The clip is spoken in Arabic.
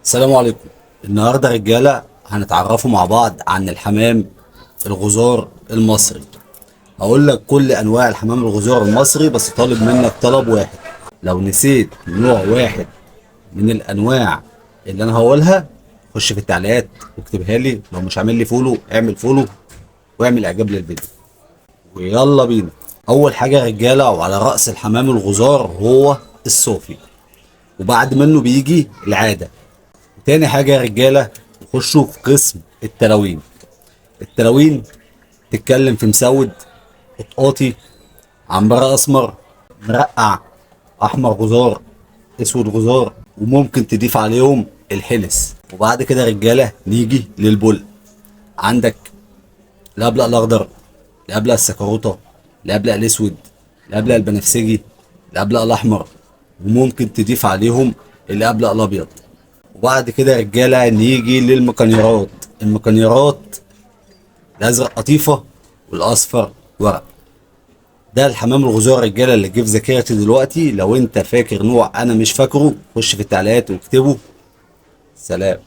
السلام عليكم. النهارده رجاله هنتعرفوا مع بعض عن الحمام الغزار المصري. هقول لك كل انواع الحمام الغزار المصري، بس طالب منك طلب واحد. لو نسيت نوع واحد من الانواع اللي انا هقولها، خش في التعليقات واكتبها لي. لو مش عامل لي فولو اعمل فولو واعمل اعجاب للفيديو، ويلا بينا. اول حاجه يا رجاله، وعلى راس الحمام الغزار هو الصوفي، وبعد منه بيجي العاده. تاني حاجة يا رجالة، نخشوا في قسم التلاوين. التلاوين تتكلم في مسود، قطقاطي، عنبر اسمر، مرقع، احمر غزار، اسود غزار، وممكن تضيف عليهم الحلس. وبعد كده يا رجالة نيجي للبل. عندك الابلق الاخضر، الابلق السكروطة، الابلق الاسود، الابلق البنفسجي، الابلق الاحمر، وممكن تضيف عليهم الابلق الابيض. وبعد كده يا رجاله نيجي للمكنيرات. المكنيرات الازرق قطيفه والاصفر ورق. ده الحمام الغزال يا رجاله اللي جه في ذاكرتي دلوقتي. لو انت فاكر نوع انا مش فاكره، خش في التعليقات واكتبه. سلام.